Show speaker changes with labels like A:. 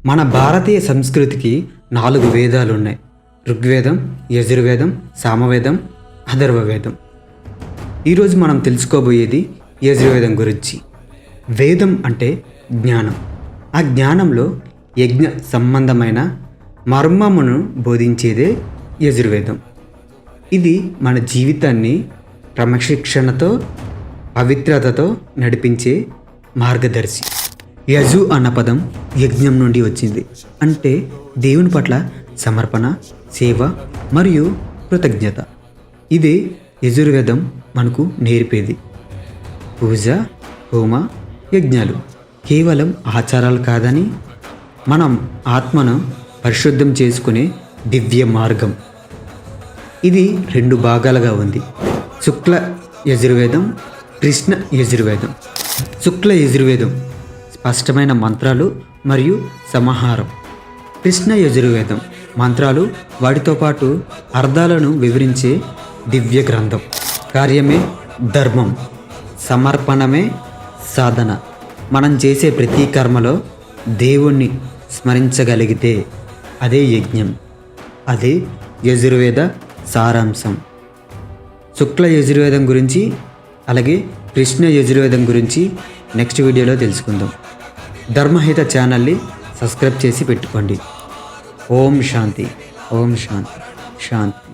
A: మన భారతీయ సంస్కృతికి 4 వేదాలు ఉన్నాయి. ఋగ్వేదం, యజుర్వేదం, సామవేదం, అథర్వవేదం. ఈరోజు మనం తెలుసుకోబోయేది యజుర్వేదం గురించి. వేదం అంటే జ్ఞానం. ఆ జ్ఞానంలో యజ్ఞ సంబంధమైన మర్మమును బోధించేదే యజుర్వేదం. ఇది మన జీవితాన్ని క్రమశిక్షణతో, పవిత్రతతో నడిపించే మార్గదర్శి. యజు అన్న పదం యజ్ఞం నుండి వచ్చింది. అంటే దేవుని పట్ల సమర్పణ, సేవ మరియు కృతజ్ఞత. ఇదే యజుర్వేదం మనకు నేర్పేది. పూజ, హోమ, యజ్ఞాలు కేవలం ఆచారాలు కాదని, మనం ఆత్మను పరిశుద్ధం చేసుకునే దివ్య మార్గం. ఇది 2 భాగాలుగా ఉంది. శుక్ల యజుర్వేదం, కృష్ణ యజుర్వేదం. శుక్ల యజుర్వేదం స్పష్టమైన మంత్రాలు మరియు సమాహారం. కృష్ణ యజుర్వేదం మంత్రాలు, వాటితో పాటు అర్థాలను వివరించే దివ్య గ్రంథం. కార్యమే ధర్మం, సమర్పణమే సాధన. మనం చేసే ప్రతి కర్మలో దేవుణ్ణి స్మరించగలిగితే అదే యజ్ఞం, అదే యజుర్వేద సారాంశం. శుక్ల యజుర్వేదం గురించి, అలాగే కృష్ణ యజుర్వేదం గురించి నెక్స్ట్ వీడియోలో తెలుసుకుందాం. ధర్మహిత ఛానల్ని సబ్స్క్రైబ్ చేసి పెట్టుకోండి. ఓం శాంతి, ఓం శాంతి, శాంతి.